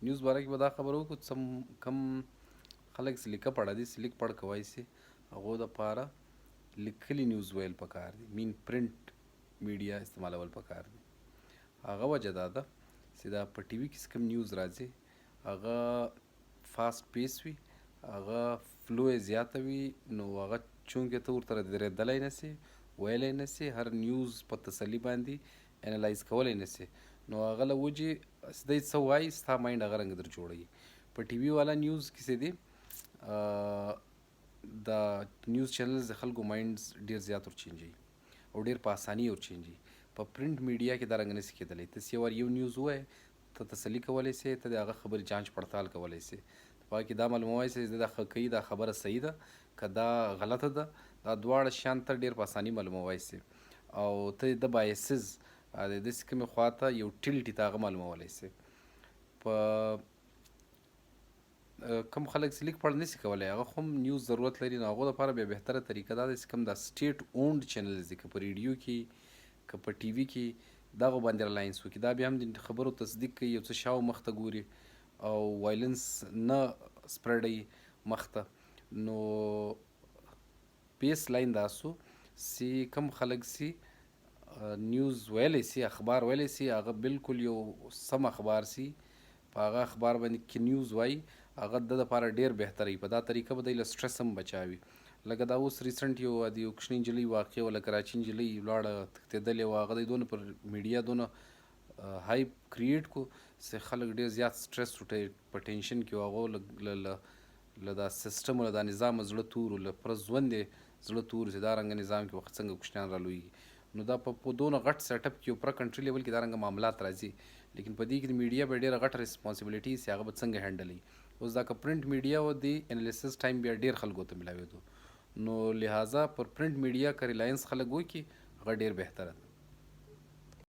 نیوز باره کې به دا خبره وکړو څه کم خلک چې لیکه پړه دي چې لیک پړ کوی سي هغو دپاره لیکلي نیوز ویل پکار دي مین پرنټ میډیا استعمالول پکار دي. هغه وجه دا ده چې دا په ټي وي کې چې کوم نیوز راځي هغه فاسټ پیس وي، هغه فلو یې زیاته وي، نو هغه چونکې ته ورته درېدلی نه سي، ویلی نه سي، هر نیوز په تسلي باندې انالایز کولی نه سي، نو هغه له وجې چې دی څه وایي ستا مایند هغه رنګه در جوړوي. په ټي وي والا نیوز کې چې دی دا نیوز چینلز د خلکو مایندز ډېر زیات ورچینجوي او ډېر په اساني ورچینجوي. په پرنټ میډیا کې دا رنګه نه سي کېدلی. ته یو وار یو نیوز ووایې ته تسلي کولی سې، ته د هغه خبرې جانچ پړتال کولی سې، په هغه کې دا معلومولی سې چې دا ښه کوي، دا خبره صحیح ده که دا غلطه ده. دا دواړه شیان ته ډېر په اساني معلومولی سې او ته د بایسز د داسې کومې خواته یو ټلټ ته هغه معلومولی سې. په کوم خلک چې لیک پړ نه سي کولی هغه خو هم نیوز ضرورت لري، نو هغو دپاره بیا بهتره طریقه دا ده چې کوم دا سټیټ اونډ چینلز دي، که په ریډیو کې که په ټي وي کې دغو باندې ریلاینس وکړي. دا بیا هم د خبرو تصدیق کوي، یو څه شاو مخ ته ګوري او وایلنس نه سپریډوي مخ ته. نو بیس لاین دا سو چې کوم خلک سي نیوز ویلی سي، اخبار ویلی سي، هغه بالکل یو سم اخبار سي، په هغه اخبار باندې کې نیوز وایي هغه د دپاره ډېر بهتره وي. په دا طریقه به دی له سټرس هم بچاوي. لکه دا اوس ریسنټ یو د یو کوچنۍ نجلۍ واقع وه، له کراچۍ نجلۍ ولاړه تښتېدلې وه، هغه دی دونه پر میډیا دونه هایپ کریټ کو چې خلک ډېر زیات سټرس په ټینشن کې وو. هغو له دا سیسټم له دا نظام زړه تور له پوره ژوند یې زړه تور چې دا رنګه نظام کې وخت څنګه کوچنیان رالویږي. نو دا په دونه غټ سیټ اپ کې یو پوره کنټري لیول کې دا رنګه معاملات راځي، لیکن په دې کې د میډیا به ډېره غټه ریسپانسبلیټي چې هغه به څنګه هینډلوي. اوس دا که پرنټ میډیا و د انالیسس ټایم بیا ډېر خلکو ته میلاوېدو، نو لہٰذا پر پرنټ میډیا که ریلاینس خلک وکړي هغه ډېر بهتره ده.